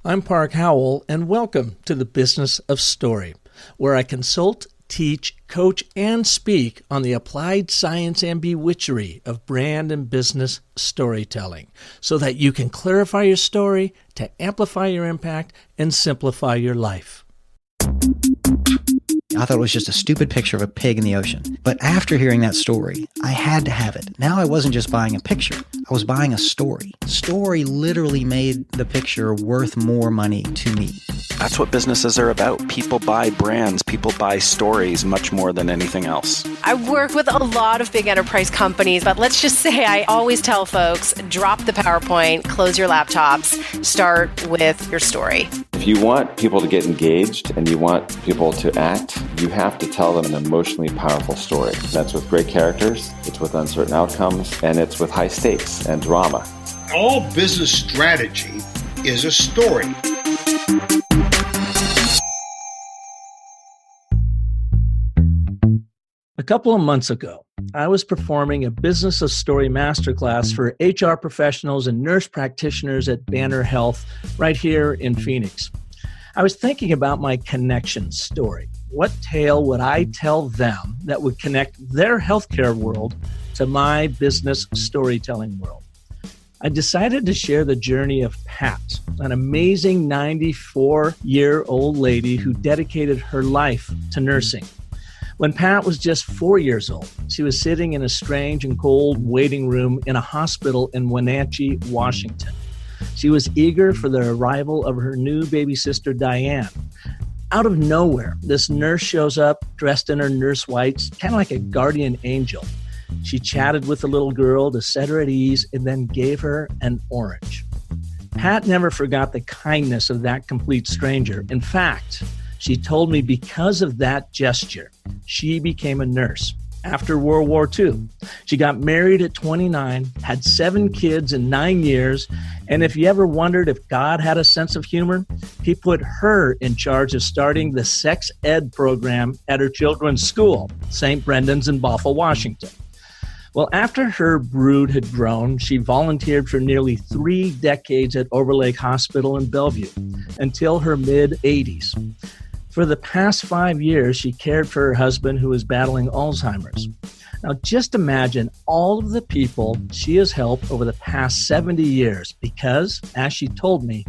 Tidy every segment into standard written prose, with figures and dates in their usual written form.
I'm Park Howell, and welcome to the Business of Story, where I consult, teach, coach, and speak on the applied science and bewitchery of brand and business storytelling, so that you can clarify your story to amplify your impact and simplify your life. I thought it was just a stupid picture of a pig in the ocean. But after hearing that story, I had to have it. Now I wasn't just buying a picture. I was buying a story. Story literally made the picture worth more money to me. That's what businesses are about. People buy brands. People buy stories much more than anything else. I work with a lot of big enterprise companies, but let's just say I always tell folks, drop the PowerPoint, close your laptops, start with your story. If you want people to get engaged and you want people to act, you have to tell them an emotionally powerful story. That's with great characters, it's with uncertain outcomes, and it's with high stakes and drama. All business strategy is a story. A couple of months ago, I was performing a Business of Story masterclass for HR professionals and nurse practitioners at Banner Health right here in Phoenix. I was thinking about my connection story. What tale would I tell them that would connect their healthcare world to my business storytelling world? I decided to share the journey of Pat, an amazing 94-year-old lady who dedicated her life to nursing. When Pat was just 4 years old, she was sitting in a strange and cold waiting room in a hospital in Wenatchee, Washington. She was eager for the arrival of her new baby sister, Diane. Out of nowhere, this nurse shows up dressed in her nurse whites, kind of like a guardian angel. She chatted with the little girl to set her at ease and then gave her an orange. Pat never forgot the kindness of that complete stranger. In fact, she told me because of that gesture, she became a nurse. After World War II, she got married at 29, had 7 kids in 9 years, and if you ever wondered if God had a sense of humor, he put her in charge of starting the sex ed program at her children's school, St. Brendan's in Bothell, Washington. Well, after her brood had grown, she volunteered for nearly 3 decades at Overlake Hospital in Bellevue until her mid-80s. For the past 5 years, she cared for her husband who was battling Alzheimer's. Now, just imagine all of the people she has helped over the past 70 years because, as she told me,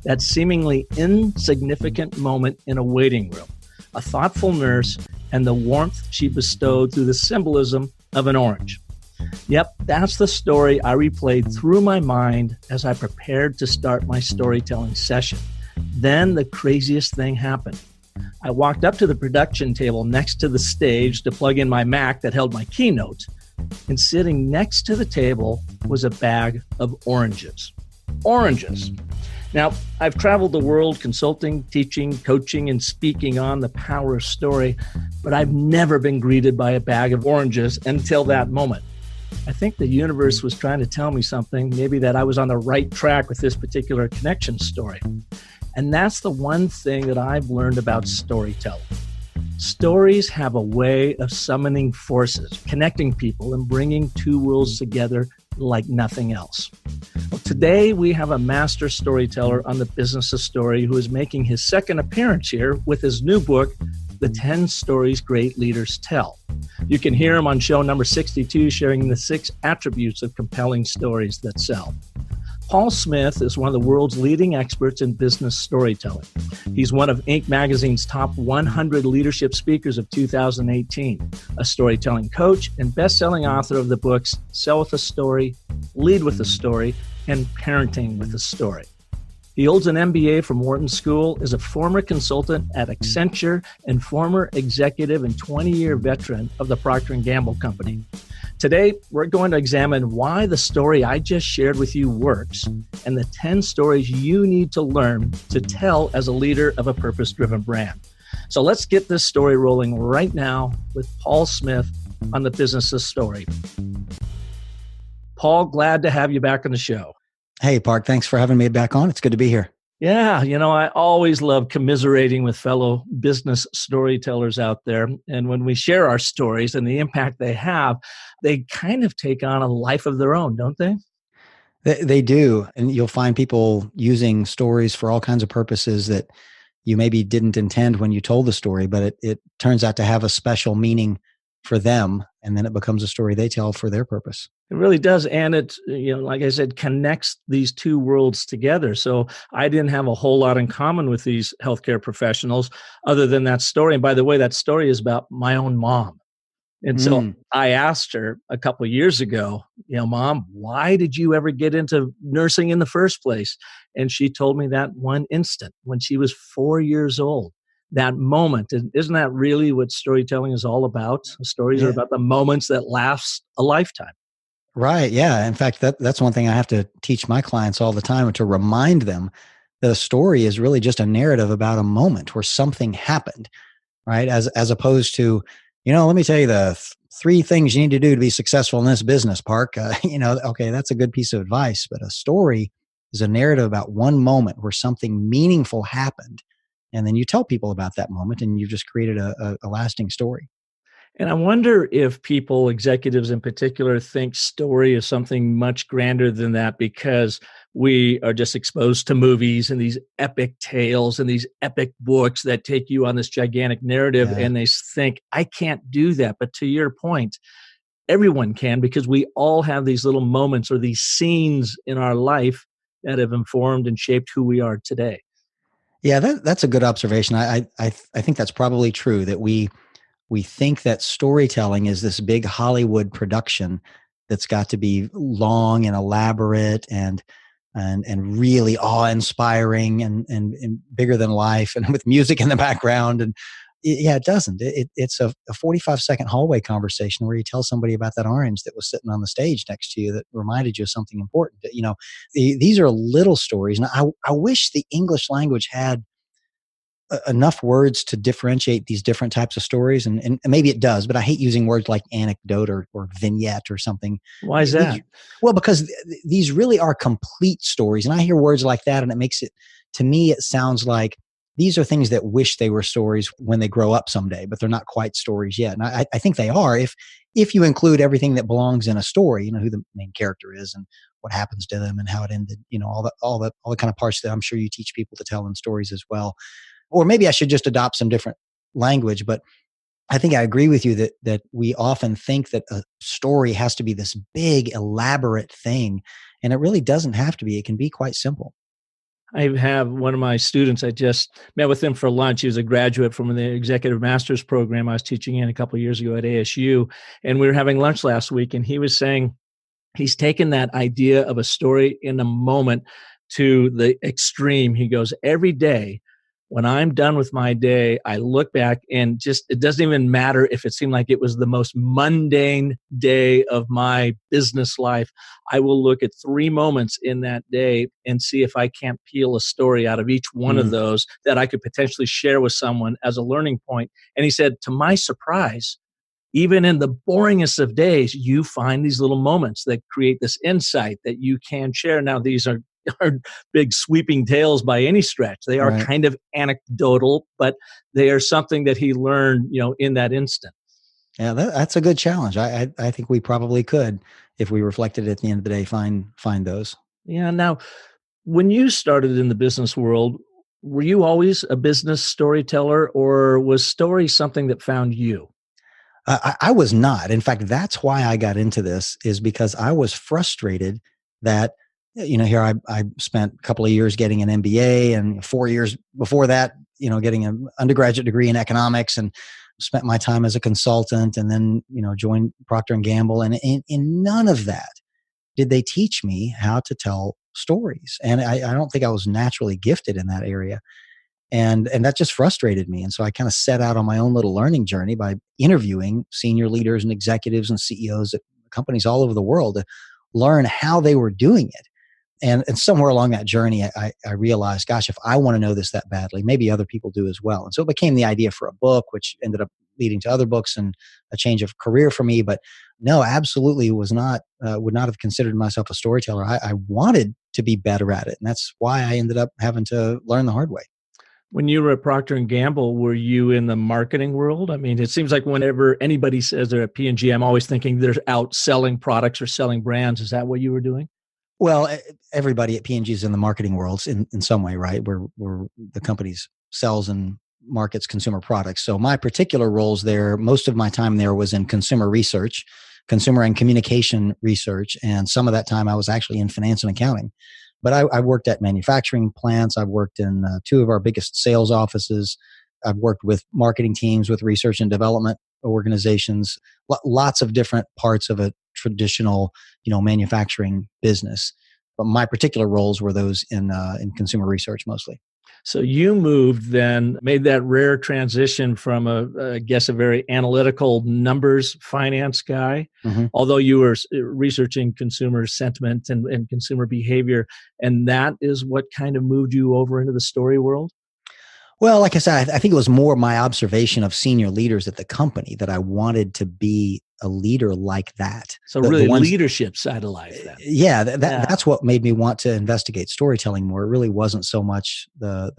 that seemingly insignificant moment in a waiting room, a thoughtful nurse, and the warmth she bestowed through the symbolism of an orange. Yep, that's the story I replayed through my mind as I prepared to start my storytelling session. Then the craziest thing happened. I walked up to the production table next to the stage to plug in my Mac that held my keynote, and sitting next to the table was a bag of oranges. Oranges. Now, I've traveled the world consulting, teaching, coaching, and speaking on the power of story, but I've never been greeted by a bag of oranges until that moment. I think the universe was trying to tell me something, maybe that I was on the right track with this particular connection story. And that's the one thing that I've learned about storytelling. Stories have a way of summoning forces, connecting people, and bringing two worlds together like nothing else. Well, today, we have a master storyteller on the Business of Story who is making his second appearance here with his new book, The 10 Stories Great Leaders Tell. You can hear him on show number 62, sharing the 6 attributes of compelling stories that sell. Paul Smith is one of the world's leading experts in business storytelling. He's one of Inc. magazine's top 100 leadership speakers of 2018, a storytelling coach and best-selling author of the books Sell with a Story, Lead with a Story, and Parenting with a Story. He holds an MBA from Wharton School, is a former consultant at Accenture, and former executive and 20-year veteran of the Procter & Gamble Company. Today, we're going to examine why the story I just shared with you works and the 10 stories you need to learn to tell as a leader of a purpose-driven brand. So let's get this story rolling right now with Paul Smith on the Business of Story. Paul, glad to have you back on the show. Hey, Park, thanks for having me back on. It's good to be here. Yeah, I always love commiserating with fellow business storytellers out there. And when we share our stories and the impact they have, they kind of take on a life of their own, don't they? They do. And you'll find people using stories for all kinds of purposes that you maybe didn't intend when you told the story, but it turns out to have a special meaning for them. And then it becomes a story they tell for their purpose. It really does. And it, like I said, connects these two worlds together. So I didn't have a whole lot in common with these healthcare professionals other than that story. And by the way, that story is about my own mom. And so I asked her a couple of years ago, Mom, why did you ever get into nursing in the first place? And she told me that one instant when she was 4 years old, that moment. And isn't that really what storytelling is all about? Stories are Yeah. about the moments that last a lifetime. Right. Yeah. In fact, that's one thing I have to teach my clients all the time, to remind them that a story is really just a narrative about a moment where something happened, right? As opposed to, let me tell you the three things you need to do to be successful in this business, Park. Okay, that's a good piece of advice, but a story is a narrative about one moment where something meaningful happened. And then you tell people about that moment and you've just created a lasting story. And I wonder if people, executives in particular, think story is something much grander than that because we are just exposed to movies and these epic tales and these epic books that take you on this gigantic narrative. Yeah. And they think, I can't do that. But to your point, everyone can, because we all have these little moments or these scenes in our life that have informed and shaped who we are today. Yeah, that's a good observation. I think that's probably true, that we think that storytelling is this big Hollywood production that's got to be long and elaborate and really awe-inspiring and bigger than life and with music in the background. And it doesn't. It's a 45-second hallway conversation where you tell somebody about that orange that was sitting on the stage next to you that reminded you of something important. These are little stories. And I wish the English language had enough words to differentiate these different types of stories. And maybe it does, but I hate using words like anecdote or vignette or something. Why is that? Well, because these really are complete stories. And I hear words like that and it makes it, to me, it sounds like these are things that wish they were stories when they grow up someday, but they're not quite stories yet. And I think they are if you include everything that belongs in a story, who the main character is and what happens to them and how it ended, all the kind of parts that I'm sure you teach people to tell in stories as well. Or maybe I should just adopt some different language, but I think I agree with you that we often think that a story has to be this big, elaborate thing, and it really doesn't have to be. It can be quite simple. I have one of my students, I just met with him for lunch. He was a graduate from the executive master's program I was teaching in a couple of years ago at ASU. And we were having lunch last week, and he was saying he's taken that idea of a story in a moment to the extreme. He goes, every day, when I'm done with my day, I look back and it doesn't even matter if it seemed like it was the most mundane day of my business life. I will look at 3 moments in that day and see if I can't peel a story out of each one of those that I could potentially share with someone as a learning point. And he said, to my surprise, even in the boringest of days, you find these little moments that create this insight that you can share. Now, these are big sweeping tales by any stretch. They are Right. kind of anecdotal, but they are something that he learned, in that instant. Yeah, that's a good challenge. I think we probably could, if we reflected at the end of the day, find those. Yeah. Now, when you started in the business world, were you always a business storyteller, or was story something that found you? I was not. In fact, that's why I got into this, is because I was frustrated that, here I spent a couple of years getting an MBA and 4 years before that, getting an undergraduate degree in economics, and spent my time as a consultant, and then, joined Procter & Gamble. And in none of that did they teach me how to tell stories. And I don't think I was naturally gifted in that area. And that just frustrated me. And so I kind of set out on my own little learning journey by interviewing senior leaders and executives and CEOs at companies all over the world to learn how they were doing it. And somewhere along that journey, I realized, gosh, if I want to know this that badly, maybe other people do as well. And so it became the idea for a book, which ended up leading to other books and a change of career for me. But no, absolutely would not have considered myself a storyteller. I wanted to be better at it. And that's why I ended up having to learn the hard way. When you were at Procter & Gamble, were you in the marketing world? I mean, it seems like whenever anybody says they're at P&G, I'm always thinking they're out selling products or selling brands. Is that what you were doing? Well, everybody at P&G is in the marketing worlds in some way, right? Where the company's sells and markets consumer products. So my particular roles there, most of my time there was in consumer research, consumer and communication research. And some of that time I was actually in finance and accounting. But I worked at manufacturing plants. I've worked in two of our biggest sales offices. I've worked with marketing teams, with research and development organizations, lots of different parts of a traditional, manufacturing business. But my particular roles were those in consumer research mostly. So you moved then, made that rare transition from I guess, a very analytical numbers finance guy, Mm-hmm. although you were researching consumer sentiment and consumer behavior. And that is what kind of moved you over into the story world? Well, like I said, I think it was more my observation of senior leaders at the company that I wanted to be a leader like that. So The really ones, leadership side of life then. yeah, Yeah. that's what made me want to investigate storytelling more. It really wasn't so much the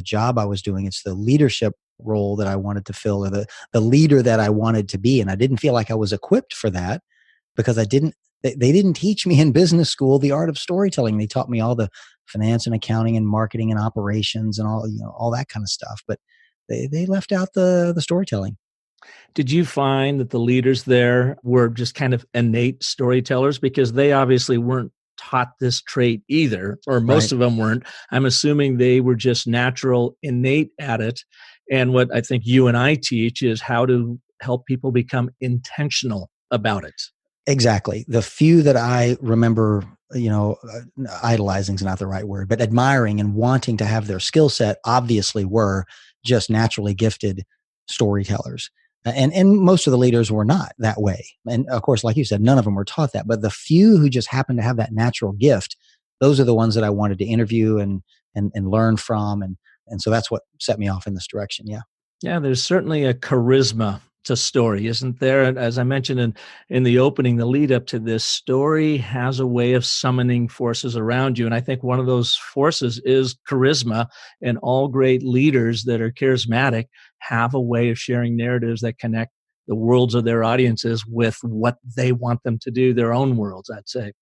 job I was doing; it's the leadership role that I wanted to fill, or the leader that I wanted to be. And I didn't feel like I was equipped for that because I didn't. They didn't teach me in business school the art of storytelling. They taught me all the finance and accounting and marketing and operations and all that kind of stuff. But they left out the storytelling. Did you find that the leaders there were just kind of innate storytellers? Because they obviously weren't taught this trait either, or most Right. of them weren't. I'm assuming they were just natural, innate at it. And what I think you and I teach is how to help people become intentional about it. Exactly. The few that I remember, idolizing is not the right word, but admiring and wanting to have their skill set obviously were just naturally gifted storytellers. And most of the leaders were not that way. And of course, like you said, none of them were taught that. But the few who just happened to have that natural gift, those are the ones that I wanted to interview and learn from. And so that's what set me off in this direction. Yeah. Yeah, there's certainly a charisma to story, isn't there? And as I mentioned in the opening, the lead up to this, story has a way of summoning forces around you. And I think one of those forces is charisma. And all great leaders that are charismatic have a way of sharing narratives that connect the worlds of their audiences with what they want them to do, their own worlds, I'd say.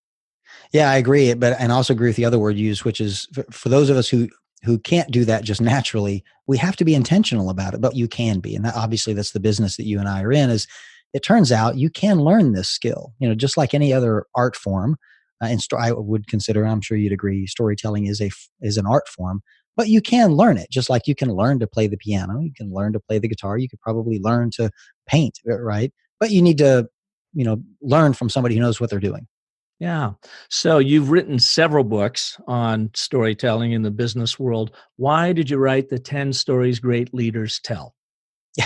Yeah, I agree. And I also agree with the other word used, which is for those of us who can't do that just naturally, we have to be intentional about it, but you can be. And obviously that's the business that you and I are in. Is it turns out you can learn this skill, just like any other art form. I would consider, I'm sure you'd agree, storytelling is an art form, but you can learn it just like you can learn to play the piano. You can learn to play the guitar. You could probably learn to paint, right? But you need to, learn from somebody who knows what they're doing. Yeah. So you've written several books on storytelling in the business world. Why did you write the 10 stories great leaders tell?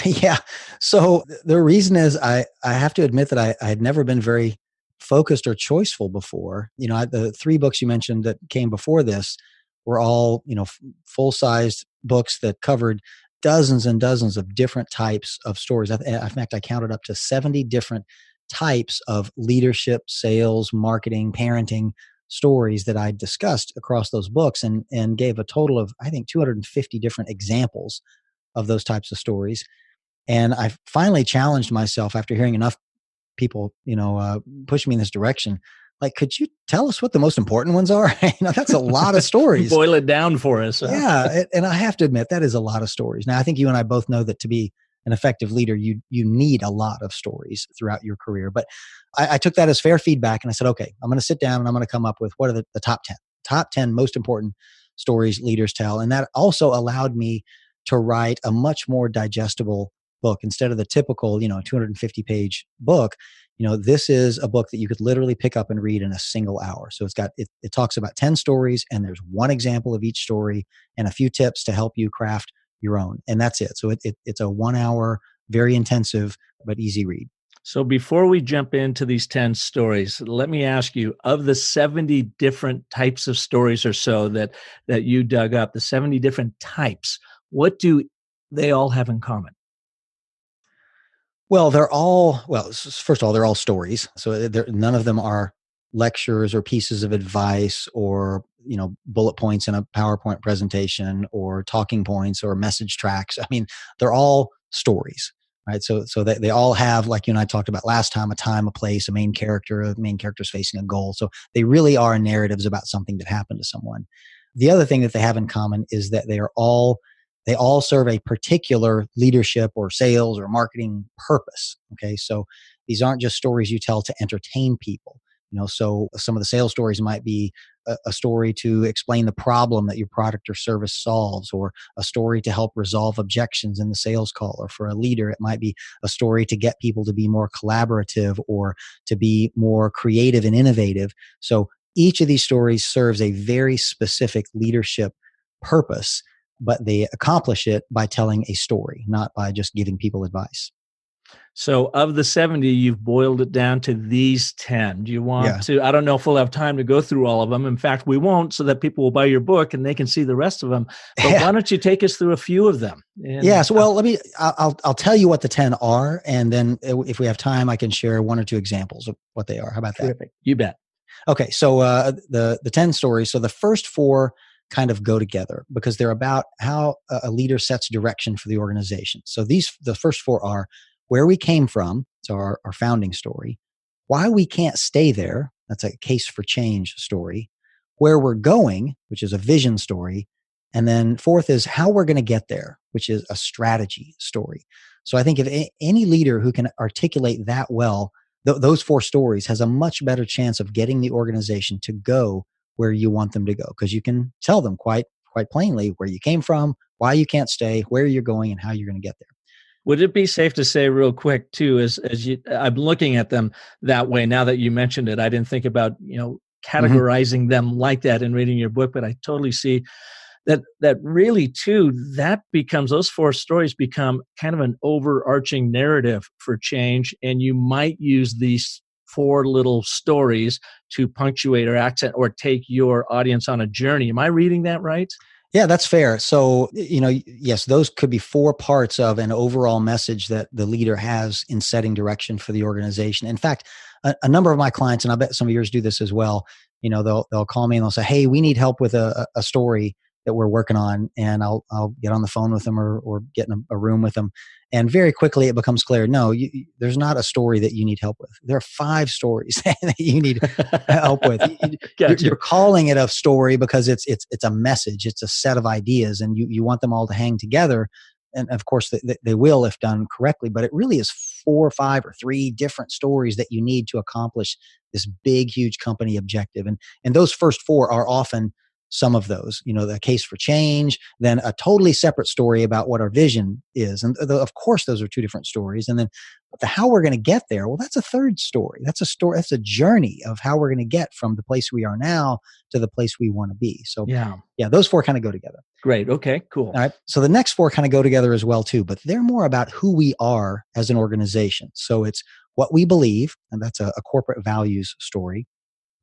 Yeah. So the reason is I have to admit that I had never been very focused or choiceful before. The three books you mentioned that came before this were all, full-sized books that covered dozens and dozens of different types of stories. In fact, I counted up to 70 different types of leadership, sales, marketing, parenting stories that I discussed across those books and gave a total of, I think, 250 different examples of those types of stories. And I finally challenged myself after hearing enough people, push me in this direction. Like, could you tell us what the most important ones are? That's a lot of stories. Boil it down for us. Huh? Yeah. And I have to admit, that is a lot of stories. Now, I think you and I both know that to be an effective leader, you need a lot of stories throughout your career. But I took that as fair feedback and I said, okay, I'm going to sit down and I'm going to come up with what are the top 10 most important stories leaders tell. And that also allowed me to write a much more digestible book instead of the typical, 250 page book. This is a book that you could literally pick up and read in a single hour. So it talks about 10 stories and there's one example of each story and a few tips to help you craft your own. And that's it. So it's a 1 hour, very intensive, but easy read. So before we jump into these 10 stories, let me ask you, of the 70 different types of stories or so that you dug up, the 70 different types, what do they all have in common? Well, first of all, they're all stories. So none of them are lectures or pieces of advice or, bullet points in a PowerPoint presentation or talking points or message tracks. I mean, they're all stories. right? So they all have, like you and I talked about last time, a time, a place, a main character. The main character is facing a goal. So they really are narratives about something that happened to someone. The other thing that they have in common is that they all serve a particular leadership or sales or marketing purpose. Okay. So these aren't just stories you tell to entertain people. So some of the sales stories might be a story to explain the problem that your product or service solves, or a story to help resolve objections in the sales call. Or for a leader, it might be a story to get people to be more collaborative or to be more creative and innovative. So each of these stories serves a very specific leadership purpose, but they accomplish it by telling a story, not by just giving people advice. So of the 70, you've boiled it down to these 10. Do you want to, I don't know if we'll have time to go through all of them. In fact, we won't, so that people will buy your book and they can see the rest of them. But why don't you take us through a few of them? So I'll tell you what the 10 are. And then if we have time, I can share one or two examples of what they are. How about that? Terrific. You bet. Okay. So the 10 stories. So the first 4 kind of go together because they're about how a leader sets direction for the organization. So the first 4 are where we came from, so our founding story, why we can't stay there, that's a case for change story, where we're going, which is a vision story, and then 4th is how we're going to get there, which is a strategy story. So I think if any leader who can articulate that well, those 4 stories has a much better chance of getting the organization to go where you want them to go, because you can tell them quite plainly where you came from, why you can't stay, where you're going, and how you're going to get there. Would it be safe to say real quick too, I'm looking at them that way now that you mentioned it, I didn't think about, categorizing them like that in reading your book, but I totally see that really too, those 4 stories become kind of an overarching narrative for change. And you might use these 4 little stories to punctuate or accent or take your audience on a journey. Am I reading that right? Yeah, that's fair. So, yes, those could be 4 parts of an overall message that the leader has in setting direction for the organization. In fact, a number of my clients, and I bet some of yours do this as well, they'll call me and they'll say, hey, we need help with a story that we're working on. And I'll get on the phone with them or get in a room with them. And very quickly it becomes clear, no, there's not a story that you need help with. There are 5 stories that you need help with. Gotcha. You're calling it a story because it's a message. It's a set of ideas, and you want them all to hang together. And of course they will if done correctly, but it really is 4 or 5 or 3 different stories that you need to accomplish this big, huge company objective. And those first 4 are often some of those, the case for change, then a totally separate story about what our vision is. And of course, those are 2 different stories. And then the how we're going to get there, well, that's a 3rd story. That's a story. That's a journey of how we're going to get from the place we are now to the place we want to be. So yeah, those 4 kind of go together. Great. Okay, cool. All right. So the next 4 kind of go together as well too, but they're more about who we are as an organization. So it's what we believe, and that's a corporate values story.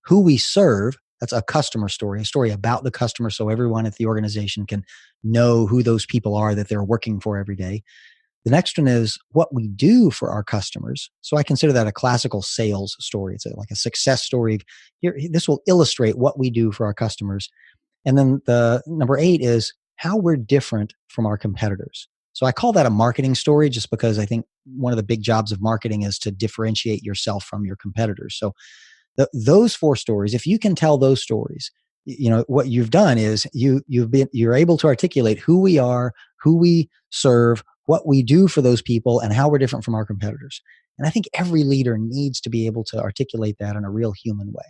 Who we serve, that's a customer story, a story about the customer, so everyone at the organization can know who those people are that they're working for every day. The next one is what we do for our customers. So I consider that a classical sales story. It's like a success story. This will illustrate what we do for our customers. And then the number 8 is how we're different from our competitors. So I call that a marketing story just because I think one of the big jobs of marketing is to differentiate yourself from your competitors. So those 4 stories, if you can tell those stories, what you've done is you're able to articulate who we are, who we serve, what we do for those people, and how we're different from our competitors. And I think every leader needs to be able to articulate that in a real human way.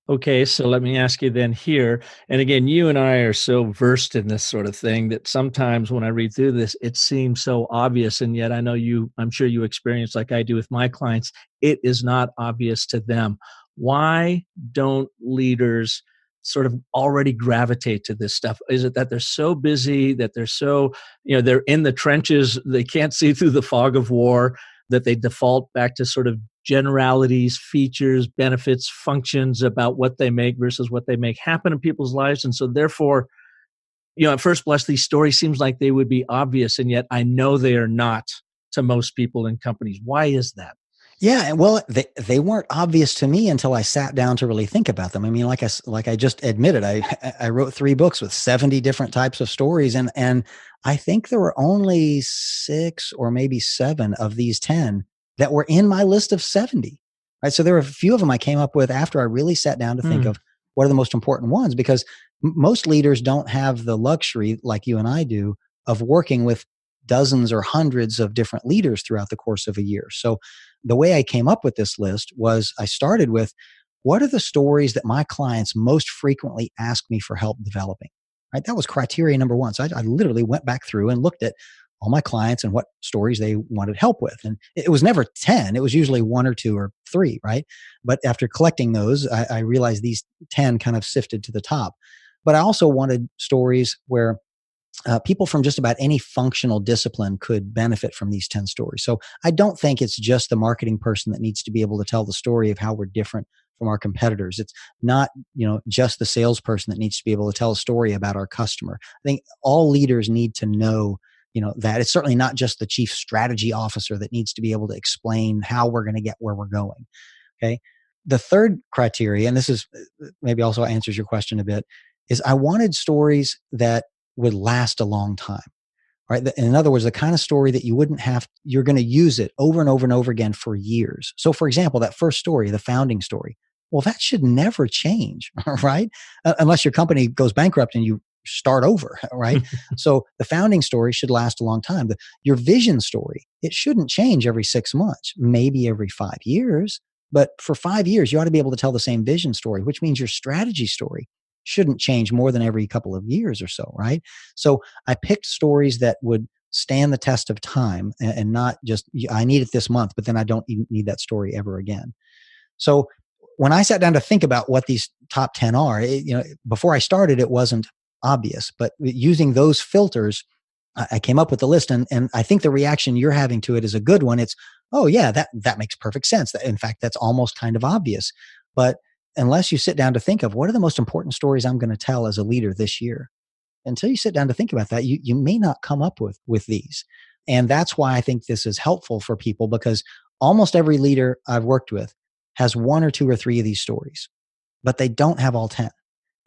Okay, so let me ask you then here, and again, you and I are so versed in this sort of thing that sometimes when I read through this, it seems so obvious, and yet I'm sure you experience like I do with my clients, it is not obvious to them. Why don't leaders sort of already gravitate to this stuff? Is it that they're so busy, that they're so, they're in the trenches, they can't see through the fog of war, that they default back to sort of generalities, features, benefits, functions about what they make versus what they make happen in people's lives? And so therefore, at first blush, these stories seems like they would be obvious, and yet I know they are not to most people in companies. Why is that? Yeah, well, they weren't obvious to me until I sat down to really think about them. I mean, like I just admitted, I wrote 3 books with 70 different types of stories, and I think there were only 6 or maybe 7 of these 10 that were in my list of 70. Right, so there were a few of them I came up with after I really sat down to think of what are the most important ones, because most leaders don't have the luxury like you and I do of working with dozens or hundreds of different leaders throughout the course of a year. So the way I came up with this list was I started with, what are the stories that my clients most frequently ask me for help developing? Right? That was criteria number one. So I literally went back through and looked at all my clients and what stories they wanted help with. And it was never 10. It was usually 1 or 2 or 3, right? But after collecting those, I realized these 10 kind of sifted to the top. But I also wanted stories where people from just about any functional discipline could benefit from these 10 stories. So I don't think it's just the marketing person that needs to be able to tell the story of how we're different from our competitors. It's not, just the salesperson that needs to be able to tell a story about our customer. I think all leaders need to know, that it's certainly not just the chief strategy officer that needs to be able to explain how we're going to get where we're going. Okay. The third criteria, and this is maybe also answers your question a bit, is I wanted stories that would last a long time, right? In other words, the kind of story that you're going to use it over and over and over again for years. So for example, that first story, the founding story, well, that should never change, right? Unless your company goes bankrupt and you start over, right? So the founding story should last a long time. Your vision story, it shouldn't change every 6 months, maybe every 5 years. But for 5 years, you ought to be able to tell the same vision story, which means your strategy story shouldn't change more than every couple of years or so, right? So I picked stories that would stand the test of time and not just, I need it this month, but then I don't need that story ever again. So when I sat down to think about what these top 10 are, before I started, it wasn't obvious, but using those filters, I came up with the list, and I think the reaction you're having to it is a good one. It's, oh yeah, that makes perfect sense. In fact, that's almost kind of obvious. But unless you sit down to think of what are the most important stories I'm going to tell as a leader this year, until you sit down to think about that, you may not come up with these. And that's why I think this is helpful for people, because almost every leader I've worked with has 1 or 2 or 3 of these stories, but they don't have all 10.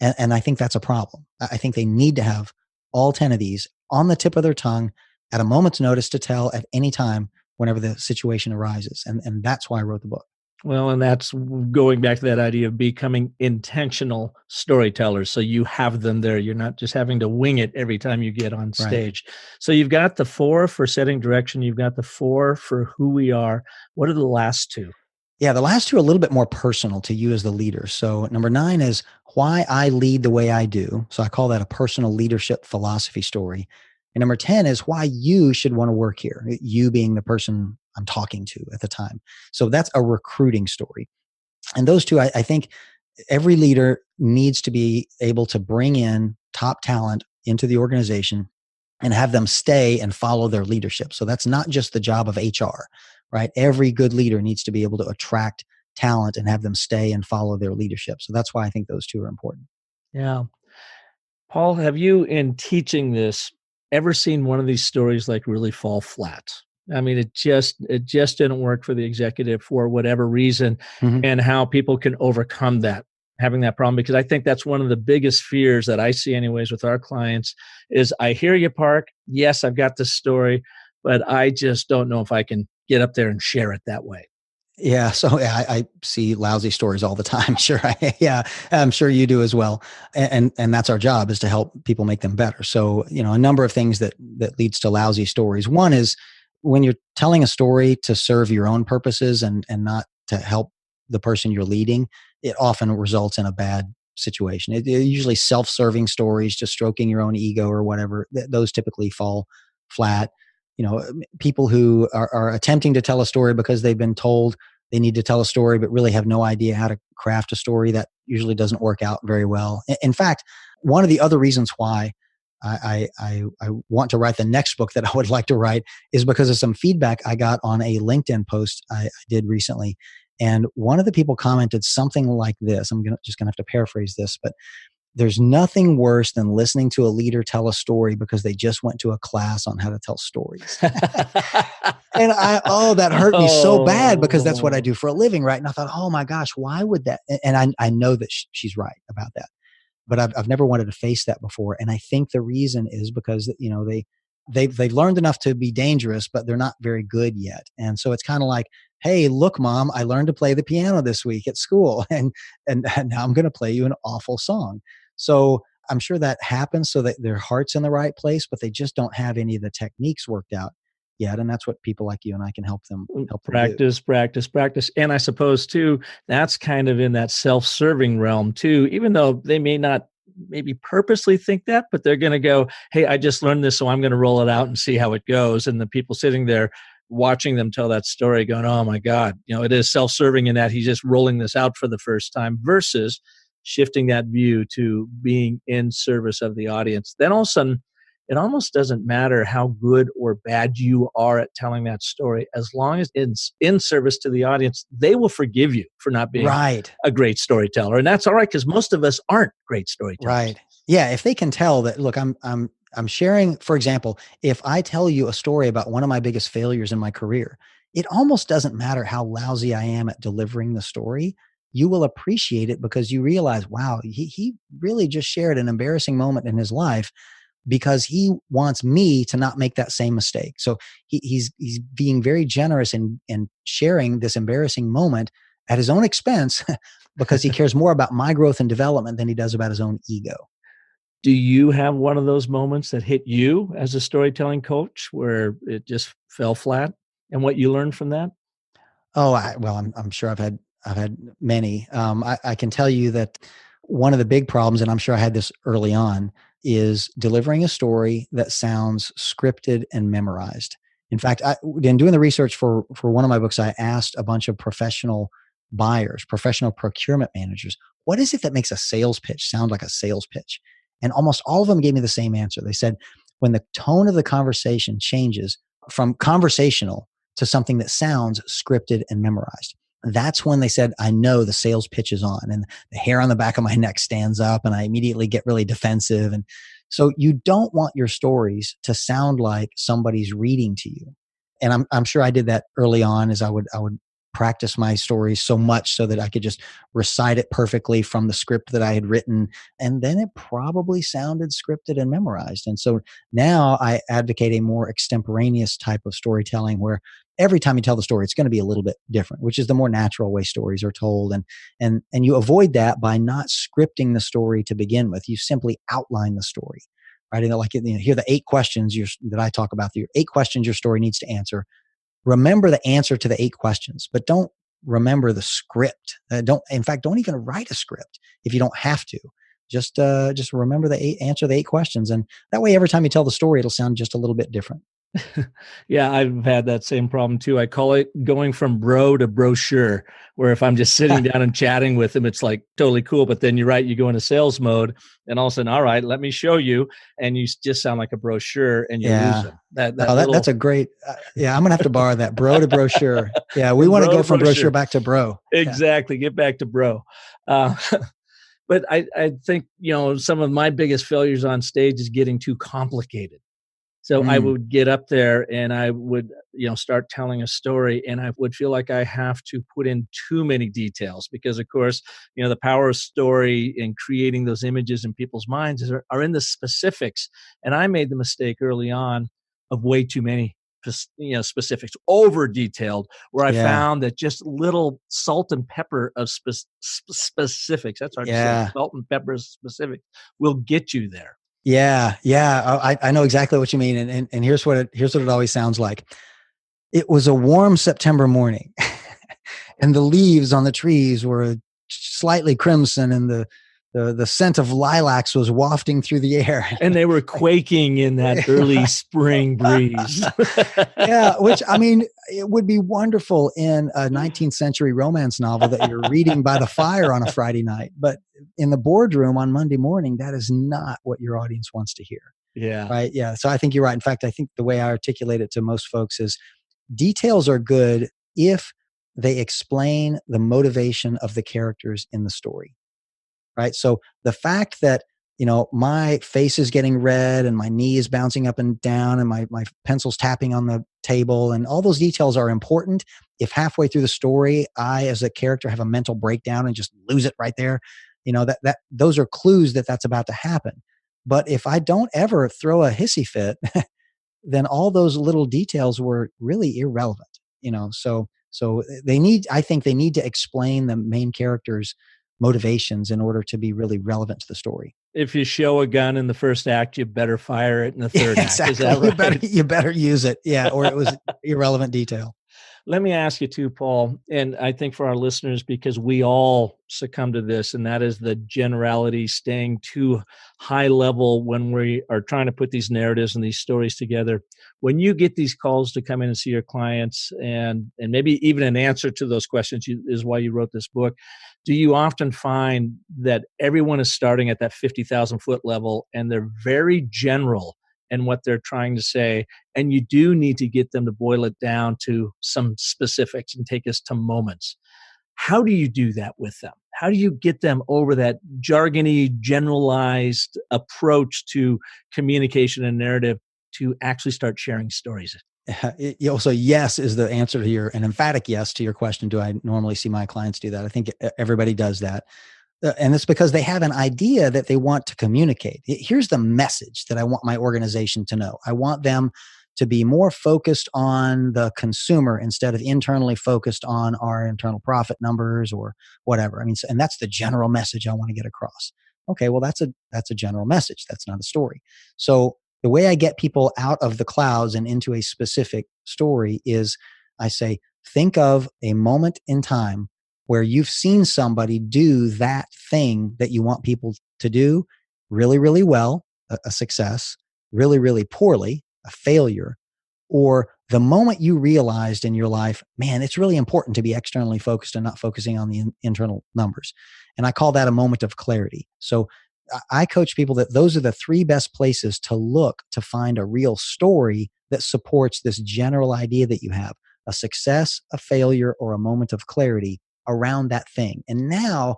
And I think that's a problem. I think they need to have all 10 of these on the tip of their tongue at a moment's notice to tell at any time whenever the situation arises. And that's why I wrote the book. Well, and that's going back to that idea of becoming intentional storytellers. So you have them there. You're not just having to wing it every time you get on stage. Right. So you've got the 4 for setting direction. You've got the 4 for who we are. What are the last 2? Yeah, the last 2 are a little bit more personal to you as the leader. So number 9 is why I lead the way I do. So I call that a personal leadership philosophy story. And number 10 is why you should want to work here, you being the person I'm talking to at the time. So that's a recruiting story. And those 2, I think every leader needs to be able to bring in top talent into the organization and have them stay and follow their leadership. So that's not just the job of HR, right? Every good leader needs to be able to attract talent and have them stay and follow their leadership. So that's why I think those 2 are important. Yeah. Paul, have you, in teaching this, ever seen one of these stories like really fall flat? I mean, it just didn't work for the executive for whatever reason, and how people can overcome that, having that problem. Because I think that's one of the biggest fears that I see anyways with our clients is, I hear you, Park. Yes, I've got this story, but I just don't know if I can get up there and share it that way. Yeah. So I see lousy stories all the time. Sure. I'm sure you do as well. And that's our job, is to help people make them better. So, a number of things that leads to lousy stories. One is when you're telling a story to serve your own purposes and not to help the person you're leading, it often results in a bad situation. It usually self-serving stories, just stroking your own ego or whatever, those typically fall flat. People who are attempting to tell a story because they've been told they need to tell a story, but really have no idea how to craft a story, that usually doesn't work out very well. In fact, one of the other reasons why I want to write the next book that I would like to write is because of some feedback I got on a LinkedIn post I did recently. And one of the people commented something like this. I'm just going to have to paraphrase this, but there's nothing worse than listening to a leader tell a story because they just went to a class on how to tell stories. And that hurt me so bad because that's what I do for a living, right? And I thought, oh my gosh, why would that? And I know that she's right about that, but I've never wanted to face that before. And I think the reason is because, they've learned enough to be dangerous, but they're not very good yet. And so it's kind of like, hey, look, Mom, I learned to play the piano this week at school, and now I'm going to play you an awful song. So I'm sure that happens so that their heart's in the right place, but they just don't have any of the techniques worked out yet. And that's what people like you and I can help them practice, practice. And I suppose too, that's kind of in that self-serving realm too, even though they may not maybe purposely think that, but they're going to go, hey, I just learned this, so I'm going to roll it out and see how it goes. And the people sitting there watching them tell that story going, oh my God, it is self-serving in that he's just rolling this out for the first time versus shifting that view to being in service of the audience. Then all of a sudden, it almost doesn't matter how good or bad you are at telling that story. As long as it's in service to the audience, they will forgive you for not being a great storyteller. And that's all right, because most of us aren't great storytellers. Right. Yeah. If they can tell that, look, I'm sharing, for example, if I tell you a story about one of my biggest failures in my career, it almost doesn't matter how lousy I am at delivering the story. You will appreciate it because you realize, wow, he really just shared an embarrassing moment in his life, because he wants me to not make that same mistake. So he's being very generous in sharing this embarrassing moment at his own expense because he cares more about my growth and development than he does about his own ego. Do you have one of those moments that hit you as a storytelling coach where it just fell flat, and what you learned from that? Oh, I'm sure I've had many. I can tell you that one of the big problems, and I'm sure I had this early on, is delivering a story that sounds scripted and memorized. In fact, in doing the research for one of my books, I asked a bunch of professional buyers, professional procurement managers, what is it that makes a sales pitch sound like a sales pitch? And almost all of them gave me the same answer. They said, when the tone of the conversation changes from conversational to something that sounds scripted and memorized, that's when they said, I know the sales pitch is on, and the hair on the back of my neck stands up and I immediately get really defensive. And so you don't want your stories to sound like somebody's reading to you. And I'm sure I did that early on, as I would practice my stories so much so that I could just recite it perfectly from the script that I had written. And then it probably sounded scripted and memorized. And so now I advocate a more extemporaneous type of storytelling where every time you tell the story, it's going to be a little bit different, which is the more natural way stories are told. And you avoid that by not scripting the story to begin with. You simply outline the story, right? And here are the 8 questions that I talk about. The 8 questions your story needs to answer. Remember the answer to the 8 questions, but don't remember the script. Don't even write a script if you don't have to. Just remember answer the 8 questions. And that way, every time you tell the story, it'll sound just a little bit different. Yeah, I've had that same problem too. I call it going from bro to brochure, where if I'm just sitting down and chatting with them, it's like totally cool. But then you're right, you go into sales mode and all of a sudden, all right, let me show you. And you just sound like a brochure and you lose them. That's a great, I'm going to have to borrow that, bro to brochure. Yeah, we want to go from brochure back to bro. Exactly. Yeah. Get back to bro. But I think, some of my biggest failures on stage is getting too complicated. So I would get up there and I would, start telling a story, and I would feel like I have to put in too many details because, of course, the power of story and creating those images in people's minds are in the specifics. And I made the mistake early on of way too many, specifics, over detailed, where I found that just little salt and pepper of specifics, that's hard to say, salt and pepper specifics will get you there. Yeah. I know exactly what you mean. And here's what it always sounds like. It was a warm September morning and the leaves on the trees were slightly crimson, and the scent of lilacs was wafting through the air. And they were quaking in that early spring breeze. Yeah, which, I mean, it would be wonderful in a 19th century romance novel that you're reading by the fire on a Friday night. But in the boardroom on Monday morning, that is not what your audience wants to hear. Yeah. Right. Yeah. So I think you're right. In fact, I think the way I articulate it to most folks is details are good if they explain the motivation of the characters in the story. right? So the fact that, my face is getting red and my knee is bouncing up and down and my pencil's tapping on the table and all those details are important. If halfway through the story, I, as a character, have a mental breakdown and just lose it right there, that those are clues that that's about to happen. But if I don't ever throw a hissy fit, then all those little details were really irrelevant, so I think they need to explain the main character's motivations in order to be really relevant to the story. If you show a gun in the first act, you better fire it in the third act. Exactly. Is that right? You better use it. Yeah. Or it was irrelevant detail. Let me ask you too, Paul, and I think for our listeners, because we all succumb to this, and that is the generality, staying too high level when we are trying to put these narratives and these stories together. When you get these calls to come in and see your clients, and maybe even an answer to those questions is why you wrote this book, do you often find that everyone is starting at that 50,000 foot level and they're very general in what they're trying to say, and you do need to get them to boil it down to some specifics and take us to moments? How do you do that with them? How do you get them over that jargony, generalized approach to communication and narrative to actually start sharing stories? So yes is the answer to an emphatic yes to your question. Do I normally see my clients do that? I think everybody does that. And it's because they have an idea that they want to communicate. Here's the message that I want my organization to know. I want them to be more focused on the consumer instead of internally focused on our internal profit numbers or whatever. And that's the general message I want to get across. Okay, well, that's a general message. That's not a story. So the way I get people out of the clouds and into a specific story is I say, think of a moment in time where you've seen somebody do that thing that you want people to do really, really well, a success, really, really poorly, a failure, or the moment you realized in your life, man, it's really important to be externally focused and not focusing on the internal numbers. And I call that a moment of clarity. So I coach people that those are the three best places to look to find a real story that supports this general idea that you have: a success, a failure, or a moment of clarity around that thing. And now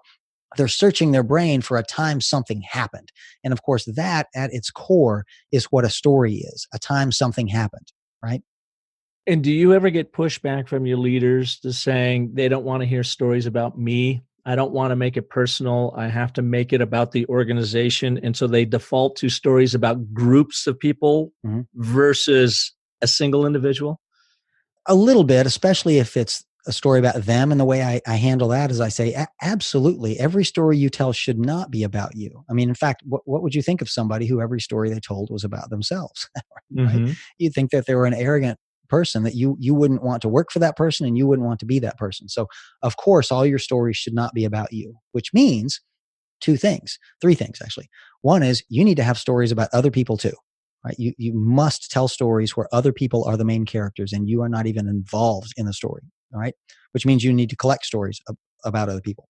they're searching their brain for a time something happened. And of course, that at its core is what a story is: a time something happened, right? And do you ever get pushback from your leaders to saying they don't want to hear stories about me? I don't want to make it personal. I have to make it about the organization. And so they default to stories about groups of people versus a single individual? A little bit, especially if it's a story about them. And the way I handle that is I say, absolutely, every story you tell should not be about you. In fact, what would you think of somebody who every story they told was about themselves? Right? You'd think that they were an arrogant person, that you wouldn't want to work for that person and you wouldn't want to be that person. So of course, all your stories should not be about you, which means three things actually. One is you need to have stories about other people too. Right? You must tell stories where other people are the main characters and you are not even involved in the story. All right. Which means you need to collect stories about other people.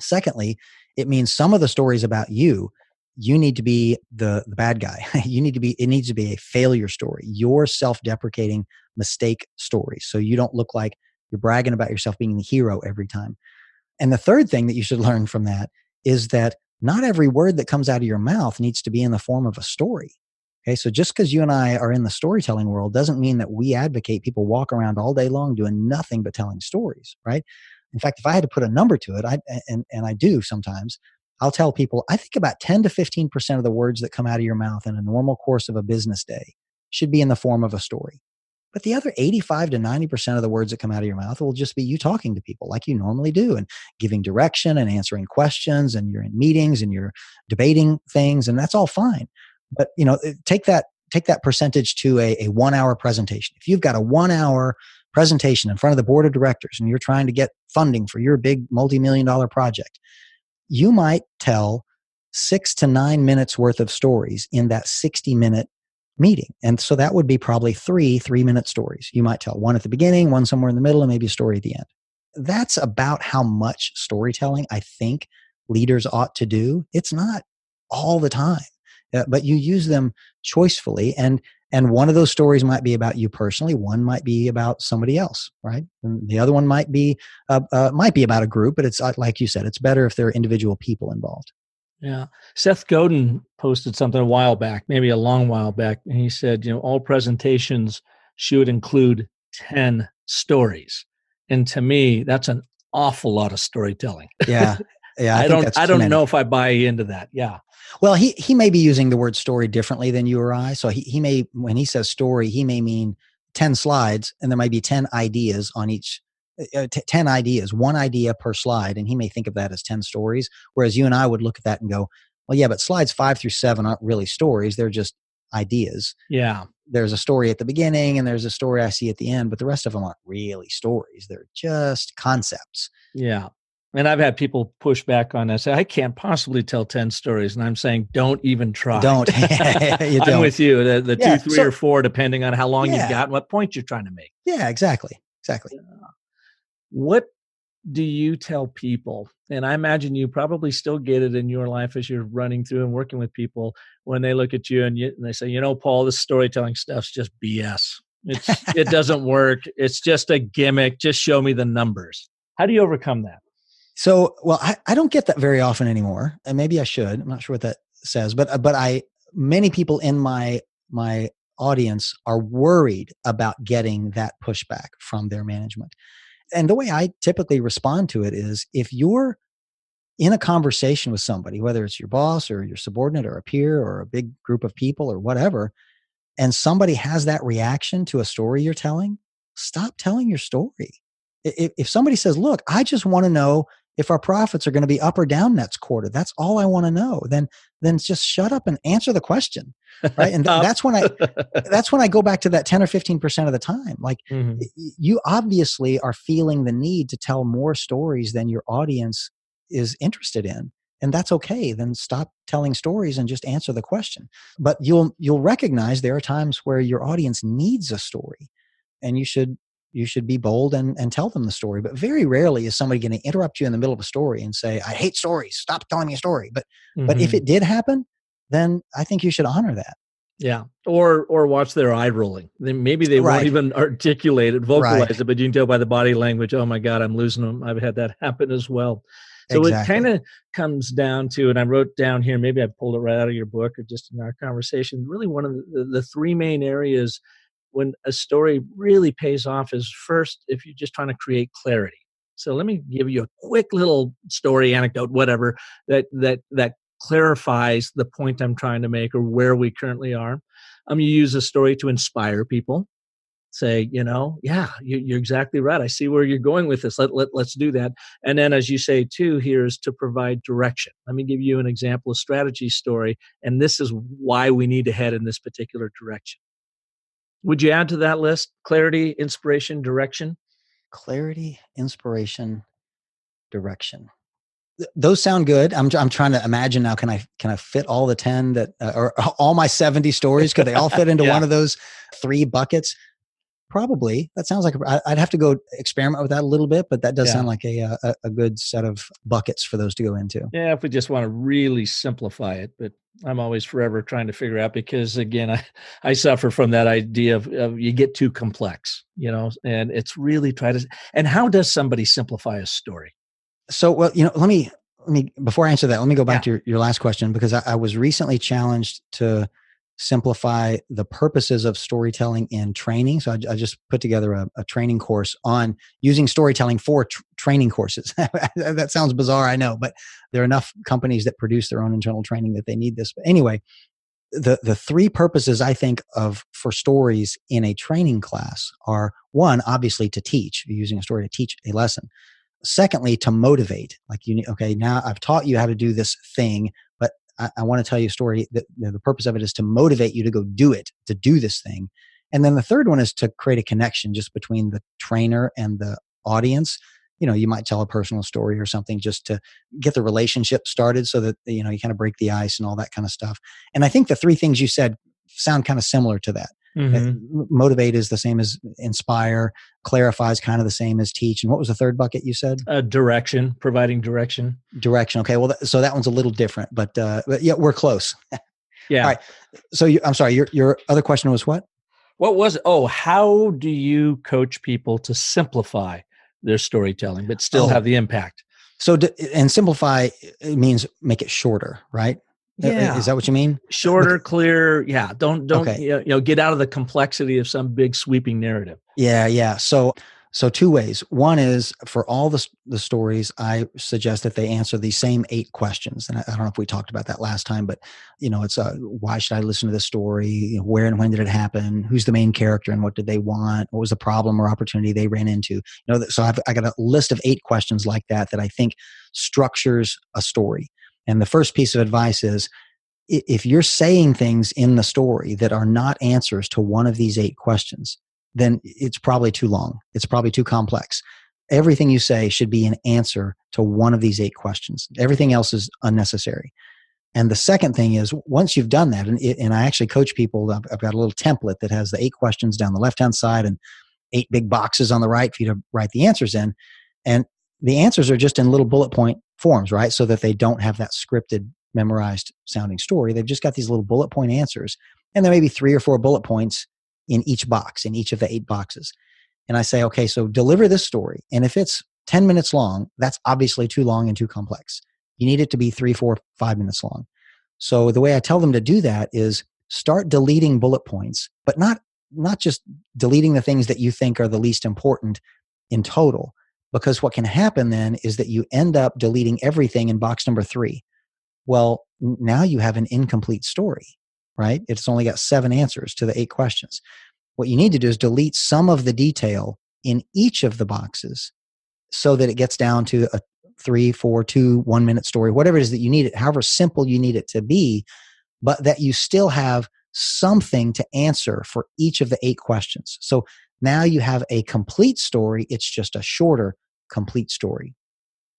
Secondly, it means some of the stories about you need to be the bad guy. It needs to be a failure story, your self-deprecating mistake story. So you don't look like you're bragging about yourself being the hero every time. And the third thing that you should learn from that is that not every word that comes out of your mouth needs to be in the form of a story. Okay, so just because you and I are in the storytelling world doesn't mean that we advocate people walk around all day long doing nothing but telling stories, right? In fact, if I had to put a number to it, and I do sometimes, I'll tell people, I think about 10 to 15% of the words that come out of your mouth in a normal course of a business day should be in the form of a story. But the other 85 to 90% of the words that come out of your mouth will just be you talking to people like you normally do and giving direction and answering questions, and you're in meetings and you're debating things, and that's all fine. But take that percentage to a 1 hour presentation. If you've got a 1 hour presentation in front of the board of directors and you're trying to get funding for your big multi-million-dollar project, you might tell 6 to 9 minutes worth of stories in that 60-minute meeting. And so that would be probably 3-minute stories. You might tell one at the beginning, one somewhere in the middle, and maybe a story at the end. That's about how much storytelling I think leaders ought to do. It's not all the time, but you use them choicefully. And one of those stories might be about you personally. One might be about somebody else, right? And the other one might be about a group. But it's like you said, it's better if there are individual people involved. Yeah. Seth Godin posted something a while back, maybe a long while back, and he said, all presentations should include 10 stories. And to me, that's an awful lot of storytelling. Yeah. Yeah. I I think don't that's I too don't many. know if I buy into that. Yeah. Well, he may be using the word story differently than you or I. So he may, when he says story, he may mean 10 slides, and there might be 10 ideas on each, 10 ideas, one idea per slide. And he may think of that as 10 stories. Whereas you and I would look at that and go, well, yeah, but slides 5 through 7 aren't really stories. They're just ideas. Yeah. There's a story at the beginning and there's a story I see at the end, but the rest of them aren't really stories. They're just concepts. Yeah. And I've had people push back on that. Say, I can't possibly tell 10 stories. And I'm saying, don't even try. Don't. You I'm don't. with you. The Yeah, 2, 3, or 4, depending on how long Yeah. you've got and what point you're trying to make. Yeah, exactly. Exactly. What do you tell people? And I imagine you probably still get it in your life as you're running through and working with people when they look at you and they say, Paul, this storytelling stuff's just BS. It doesn't work. It's just a gimmick. Just show me the numbers. How do you overcome that? So, well, I don't get that very often anymore, and maybe I should. I'm not sure what that says, but many people in my audience are worried about getting that pushback from their management. And the way I typically respond to it is, if you're in a conversation with somebody, whether it's your boss or your subordinate or a peer or a big group of people or whatever, and somebody has that reaction to a story you're telling, stop telling your story. If somebody says, look, I just want to know if our profits are going to be up or down next quarter, that's all I want to know, then just shut up and answer the question. Right. And that's when I go back to that 10 or 15% of the time. Like, you obviously are feeling the need to tell more stories than your audience is interested in. And that's okay. Then stop telling stories and just answer the question. But you'll recognize there are times where your audience needs a story, and you should be bold and tell them the story. But very rarely is somebody going to interrupt you in the middle of a story and say, I hate stories. Stop telling me a story. But if it did happen, then I think you should honor that. Yeah. Or watch their eye rolling. Maybe they won't even articulate it, vocalize it, but you can tell by the body language, oh my God, I'm losing them. I've had that happen as well. So It kind of comes down to, and I wrote down here, maybe I pulled it right out of your book or just in our conversation, really one of the 3 main areas when a story really pays off is, first, if you're just trying to create clarity. So let me give you a quick little story, anecdote, whatever, that clarifies the point I'm trying to make or where we currently are. You use a story to inspire people. Say, you're exactly right. I see where you're going with this. Let's do that. And then, as you say too, here is to provide direction. Let me give you an example, a strategy story, and this is why we need to head in this particular direction. Would you add to that list? Clarity, inspiration, direction? Clarity, inspiration, direction. Those sound good. I'm trying to imagine now. Can I fit all the 10 that, or all my 70 stories? Could they all fit into one of those 3 buckets? Probably. That sounds like I'd have to go experiment with that a little bit, but that does sound like a good set of buckets for those to go into. Yeah, if we just want to really simplify it, but I'm always forever trying to figure out, because again, I suffer from that idea of you get too complex, and it's really and how does somebody simplify a story? So, well, let me before I answer that, let me go back to your last question, because I was recently challenged to simplify the purposes of storytelling in training. So I just put together a training course on using storytelling for training courses. That sounds bizarre, I know, but there are enough companies that produce their own internal training that they need this. But anyway, the 3 purposes I think of for stories in a training class are, 1, obviously to teach. You're using a story to teach a lesson. Secondly, to motivate. Like, now I've taught you how to do this thing, but I want to tell you a story that the purpose of it is to motivate you to go do it, to do this thing. And then the third one is to create a connection just between the trainer and the audience. You might tell a personal story or something just to get the relationship started so that, you kind of break the ice and all that kind of stuff. And I think the 3 things you said sound kind of similar to that. Motivate is the same as inspire. Clarify is kind of the same as teach. And what was the third bucket you said? Direction, providing direction. Direction. Okay. Well, so that one's a little different, but yeah, we're close. Yeah. All right. So I'm sorry. Your other question was what? What was it? Oh, how do you coach people to simplify their storytelling, but still have the impact? So, and simplify, it means make it shorter, right? Yeah. Is that what you mean? Shorter, clear. Yeah. Don't, Okay. get out of the complexity of some big sweeping narrative. Yeah. So two ways. One is for all the stories, I suggest that they answer the same 8 questions. And I don't know if we talked about that last time, but it's why should I listen to this story? Where and when did it happen? Who's the main character and what did they want? What was the problem or opportunity they ran into? So I got a list of 8 questions like that I think structures a story. And the first piece of advice is, if you're saying things in the story that are not answers to one of these 8 questions, then it's probably too long. It's probably too complex. Everything you say should be an answer to one of these 8 questions. Everything else is unnecessary. And the second thing is, once you've done that, and I actually coach people, I've got a little template that has the 8 questions down the left-hand side and 8 big boxes on the right for you to write the answers in. And the answers are just in little bullet point forms, right? So that they don't have that scripted, memorized sounding story. They've just got these little bullet point answers. And there may be 3 or 4 bullet points in each box, in each of the 8 boxes. And I say, okay, so deliver this story. And if it's 10 minutes long, that's obviously too long and too complex. You need it to be 3, 4, 5 minutes long. So the way I tell them to do that is start deleting bullet points, but not just deleting the things that you think are the least important in total. Because what can happen then is that you end up deleting everything in box number 3. Well, now you have an incomplete story, right? It's only got 7 answers to the 8 questions. What you need to do is delete some of the detail in each of the boxes so that it gets down to a 3, 4, 2, 1 minute story, whatever it is that you need it, however simple you need it to be, but that you still have something to answer for each of the 8 questions. So now you have a complete story. It's just a shorter, complete story.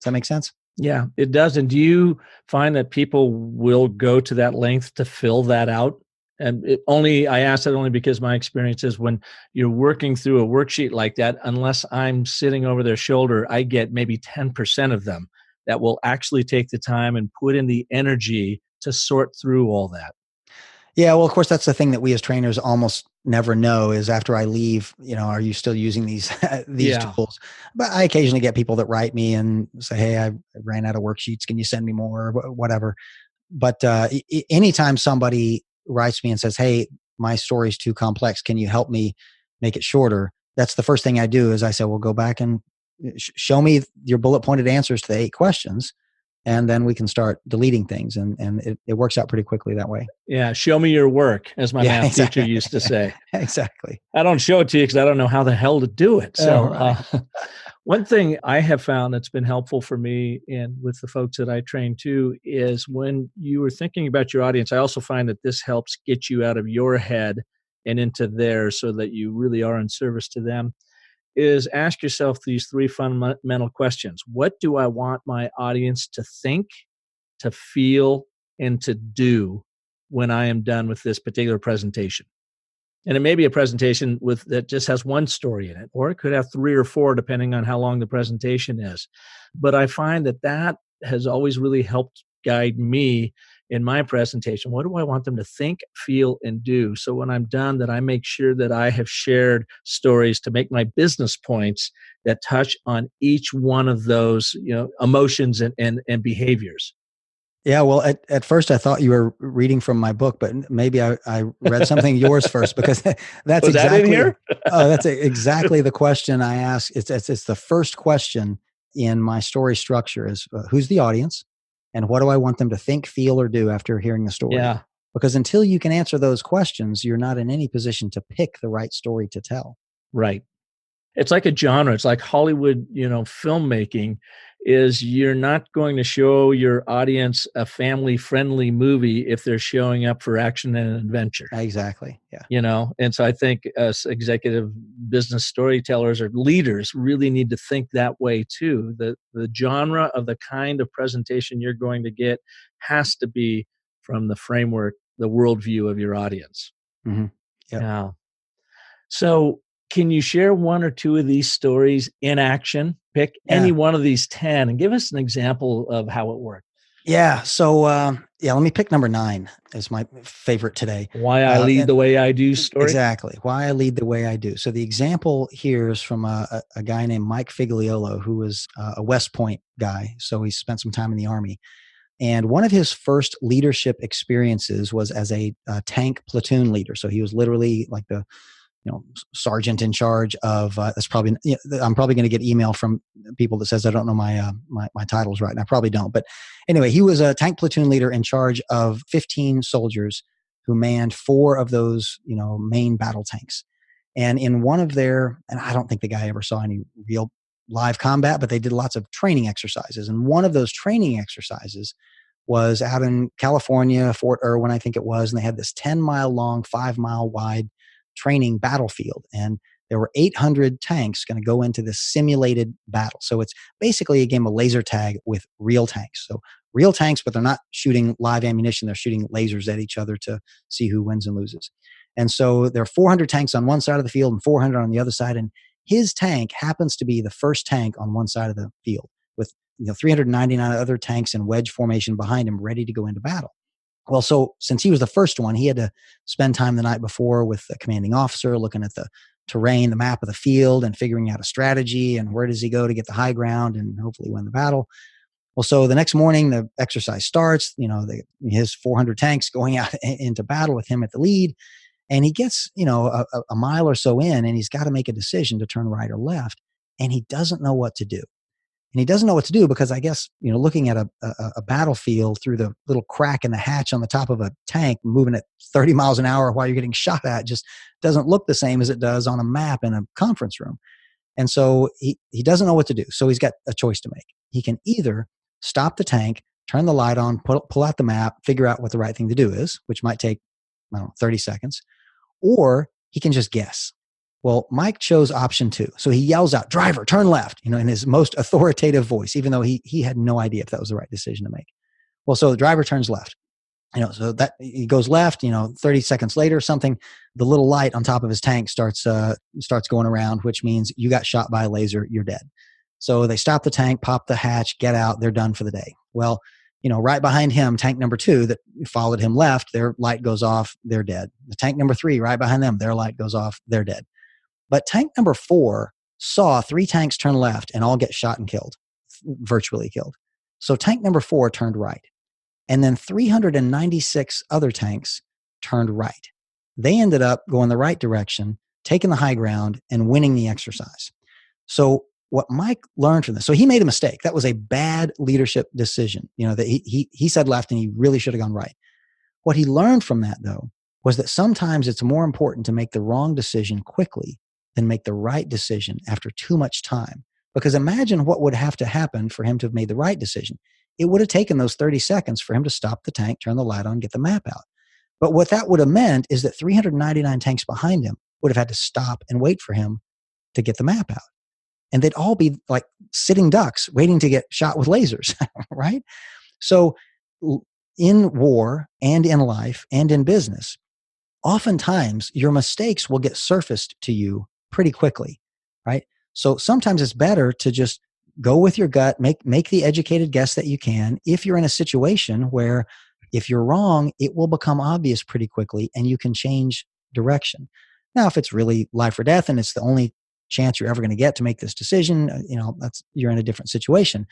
Does that make sense? Yeah, it does. And do you find that people will go to that length to fill that out? And I ask that only because my experience is when you're working through a worksheet like that, unless I'm sitting over their shoulder, I get maybe 10% of them that will actually take the time and put in the energy to sort through all that. Yeah, well, of course, that's the thing that we as trainers almost never know is after I leave, are you still using these tools? But I occasionally get people that write me and say, hey, I ran out of worksheets. Can you send me more or whatever? But anytime somebody writes me and says, hey, my story's too complex, can you help me make it shorter? That's the first thing I do is I say, well, go back and show me your bullet pointed answers to the 8 questions. And then we can start deleting things. And it works out pretty quickly that way. Yeah. Show me your work, as my math teacher used to say. Exactly. I don't show it to you because I don't know how the hell to do it. So right. One thing I have found that's been helpful for me and with the folks that I train too is when you are thinking about your audience, I also find that this helps get you out of your head and into theirs so that you really are in service to them, is ask yourself these 3 fundamental questions. What do I want my audience to think, to feel, and to do when I am done with this particular presentation? And it may be a presentation that just has 1 story in it, or it could have 3 or 4, depending on how long the presentation is. But I find that has always really helped guide me in my presentation. What do I want them to think, feel, and do? So when I'm done, that I make sure that I have shared stories to make my business points that touch on each one of those, emotions and behaviors. Yeah, well, at first I thought you were reading from my book, but maybe I read something yours first because that's Was that in here? That's exactly the question I ask. It's the first question in my story structure is who's the audience, and what do I want them to think, feel, or do after hearing the story? Yeah, because until you can answer those questions, you're not in any position to pick the right story to tell. right. It's like a genre. It's like Hollywood, filmmaking is you're not going to show your audience a family-friendly movie if they're showing up for action and adventure. Exactly. Yeah. And so I think us executive business storytellers or leaders really need to think that way too. The genre of the kind of presentation you're going to get has to be from the framework, the worldview of your audience. Mm-hmm. Yep. Yeah. So can you share 1 or 2 of these stories in action? Pick any one of these 10 and give us an example of how it worked. Yeah. So, let me pick number 9 as my favorite today. Why I lead the way I do story. Exactly. Why I lead the way I do. So the example here is from a guy named Mike Figliolo, who was a West Point guy. So he spent some time in the Army. And one of his first leadership experiences was as a tank platoon leader. So he was literally like the sergeant in charge of. That's probably. I'm probably going to get email from people that says I don't know my titles right, and I probably don't. But anyway, he was a tank platoon leader in charge of 15 soldiers who manned 4 of those main battle tanks. And in one of their, and I don't think the guy ever saw any real live combat, but they did lots of training exercises. And one of those training exercises was out in California, Fort Irwin, I think it was, and they had this 10-mile long, 5-mile wide training battlefield. And there were 800 tanks going to go into this simulated battle. So it's basically a game of laser tag with real tanks. So real tanks, but they're not shooting live ammunition. They're shooting lasers at each other to see who wins and loses. And so there are 400 tanks on one side of the field and 400 on the other side. And his tank happens to be the first tank on one side of the field with 399 other tanks in wedge formation behind him ready to go into battle. Well, so since he was the first one, he had to spend time the night before with the commanding officer, looking at the terrain, the map of the field, and figuring out a strategy and where does he go to get the high ground and hopefully win the battle. Well, so the next morning, the exercise starts, his 400 tanks going out into battle with him at the lead. And he gets, a mile or so in, and he's got to make a decision to turn right or left. And he doesn't know what to do. And he doesn't know what to do because I guess, looking at a battlefield through the little crack in the hatch on the top of a tank, moving at 30 miles an hour while you're getting shot at, just doesn't look the same as it does on a map in a conference room. And so he doesn't know what to do. So he's got a choice to make. He can either stop the tank, turn the light on, pull out the map, figure out what the right thing to do is, which might take, 30 seconds, or he can just guess. Well, Mike chose option 2. So he yells out, "Driver, turn left," in his most authoritative voice, even though he had no idea if that was the right decision to make. Well, so the driver turns left. So that he goes left, 30 seconds later, the little light on top of his tank starts going around, which means you got shot by a laser, you're dead. So they stop the tank, pop the hatch, get out, they're done for the day. Well, right behind him, tank number 2 that followed him left, their light goes off, they're dead. The tank number 3 right behind them, their light goes off, they're dead. But tank number 4 saw 3 tanks turn left and all get shot and killed, virtually killed. So tank number 4 turned right. And then 396 other tanks turned right. They ended up going the right direction, taking the high ground, and winning the exercise. So what Mike learned from this, so he made a mistake. That was a bad leadership decision. That he said left and he really should have gone right. What he learned from that, though, was that sometimes it's more important to make the wrong decision quickly than make the right decision after too much time. Because imagine what would have to happen for him to have made the right decision. It would have taken those 30 seconds for him to stop the tank, turn the light on, get the map out. But what that would have meant is that 399 tanks behind him would have had to stop and wait for him to get the map out. And they'd all be like sitting ducks waiting to get shot with lasers, right? So in war and in life and in business, oftentimes your mistakes will get surfaced to you pretty quickly, right? So sometimes it's better to just go with your gut, make the educated guess that you can. If you're in a situation where if you're wrong, it will become obvious pretty quickly and you can change direction. Now, if it's really life or death and it's the only chance you're ever going to get to make this decision, you're in a different situation.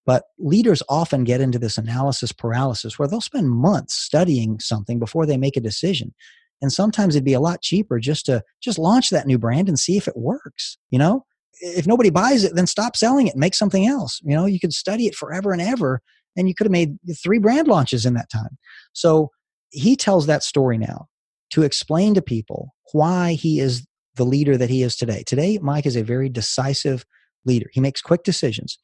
But leaders often get into this analysis paralysis where they'll spend months studying something before they make a decision. And sometimes it'd be a lot cheaper just to launch that new brand and see if it works. If nobody buys it, then stop selling it and make something else. You could study it forever and ever, and you could have made 3 brand launches in that time. So he tells that story now to explain to people why he is the leader that he is today. Today, Mike is a very decisive leader. He makes quick decisions,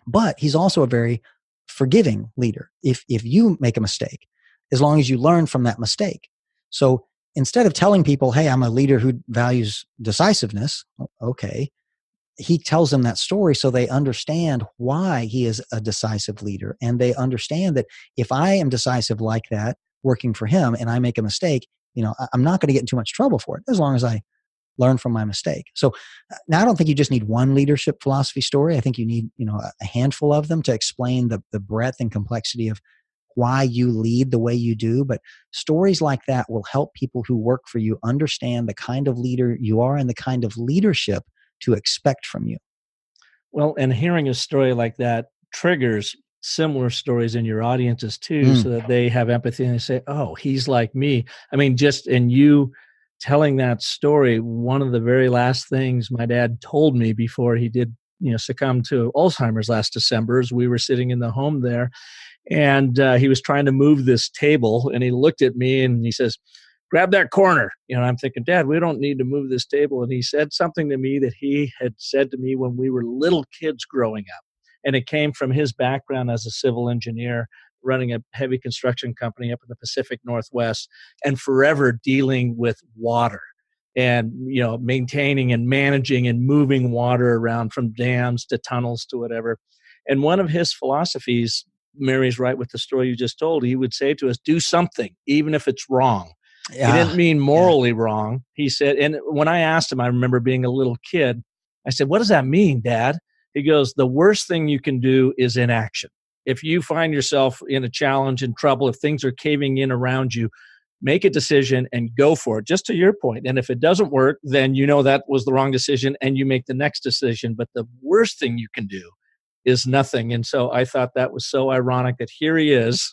but he's also a very forgiving leader. If you make a mistake, as long as you learn from that mistake. So instead of telling people, "Hey, I'm a leader who values decisiveness," okay, he tells them that story so they understand why he is a decisive leader. And they understand that if I am decisive like that, working for him, and I make a mistake, I'm not going to get in too much trouble for it as long as I learn from my mistake. So now I don't think you just need one leadership philosophy story. I think you need, a handful of them to explain the breadth and complexity of why you lead the way you do. But stories like that will help people who work for you understand the kind of leader you are and the kind of leadership to expect from you. Well, and hearing a story like that triggers similar stories in your audiences too, so that they have empathy and they say, oh, he's like me. I mean, just in you telling that story, one of the very last things my dad told me before he did, succumb to Alzheimer's last December, as we were sitting in the home there, and he was trying to move this table, and he looked at me and he says, grab that corner. I'm thinking, Dad, we don't need to move this table. And he said something to me that he had said to me when we were little kids growing up. And it came from his background as a civil engineer, running a heavy construction company up in the Pacific Northwest, and forever dealing with water and, maintaining and managing and moving water around from dams to tunnels to whatever. And one of his philosophies marries right with the story you just told. He would say to us, do something, even if it's wrong. Yeah. He didn't mean morally wrong. He said, and when I asked him, I remember being a little kid, I said, what does that mean, Dad? He goes, the worst thing you can do is inaction. If you find yourself in a challenge, in trouble, if things are caving in around you, make a decision and go for it, just to your point. And if it doesn't work, then that was the wrong decision and you make the next decision. But the worst thing you can do is nothing. And so I thought that was so ironic that here he is,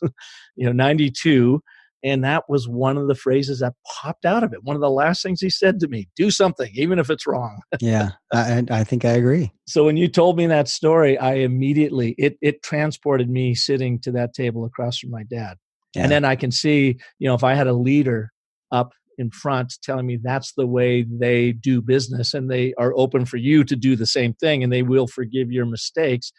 92, and that was one of the phrases that popped out of it. One of the last things he said to me, do something, even if it's wrong. Yeah, I think I agree. So when you told me that story, I immediately, it transported me sitting to that table across from my dad. Yeah. And then I can see, if I had a leader up in front telling me that's the way they do business and they are open for you to do the same thing and they will forgive your mistakes,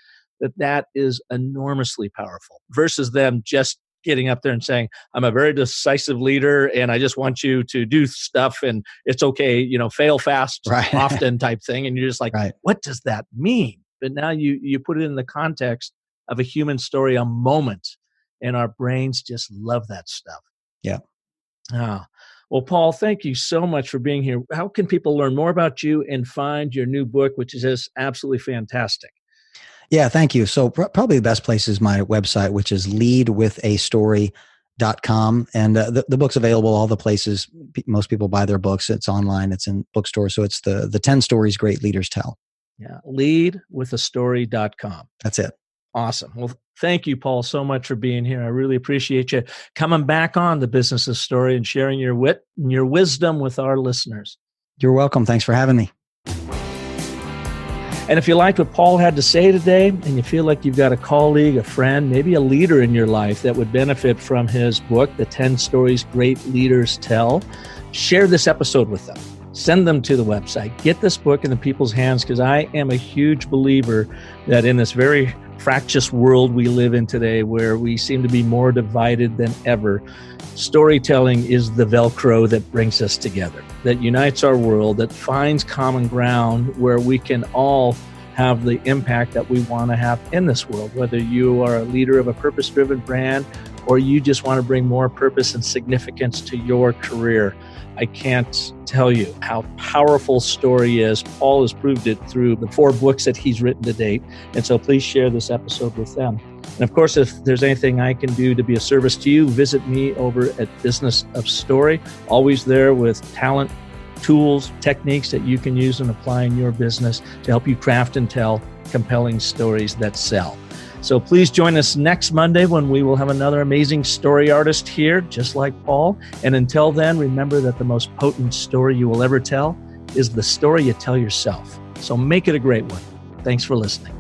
that is enormously powerful versus them just getting up there and saying, I'm a very decisive leader and I just want you to do stuff and it's okay, fail fast, right, often type thing. And you're just like, right, what does that mean? But now you put it in the context of a human story, a moment, and our brains just love that stuff. Yeah. Oh. Well, Paul, thank you so much for being here. How can people learn more about you and find your new book, which is just absolutely fantastic? Yeah, thank you. So probably the best place is my website, which is leadwithastory.com. And the book's available all the places most people buy their books. It's online. It's in bookstores. So it's the 10 stories great leaders tell. Yeah, leadwithastory.com. That's it. Awesome. Well, thank you, Paul, so much for being here. I really appreciate you coming back on the Business of Story and sharing your wit and your wisdom with our listeners. You're welcome. Thanks for having me. And if you liked what Paul had to say today and you feel like you've got a colleague, a friend, maybe a leader in your life that would benefit from his book, The 10 Stories Great Leaders Tell, share this episode with them. Send them to the website. Get this book into people's hands, because I am a huge believer that in this very fractious world we live in today, where we seem to be more divided than ever, storytelling is the Velcro that brings us together, that unites our world, that finds common ground where we can all have the impact that we want to have in this world, whether you are a leader of a purpose-driven brand or you just want to bring more purpose and significance to your career. I can't tell you how powerful story is. Paul has proved it through the 4 books that he's written to date. And so please share this episode with them. And of course, if there's anything I can do to be of service to you, visit me over at Business of Story. Always there with talent, tools, techniques that you can use and apply in your business to help you craft and tell compelling stories that sell. So please join us next Monday when we will have another amazing story artist here, just like Paul. And until then, remember that the most potent story you will ever tell is the story you tell yourself. So make it a great one. Thanks for listening.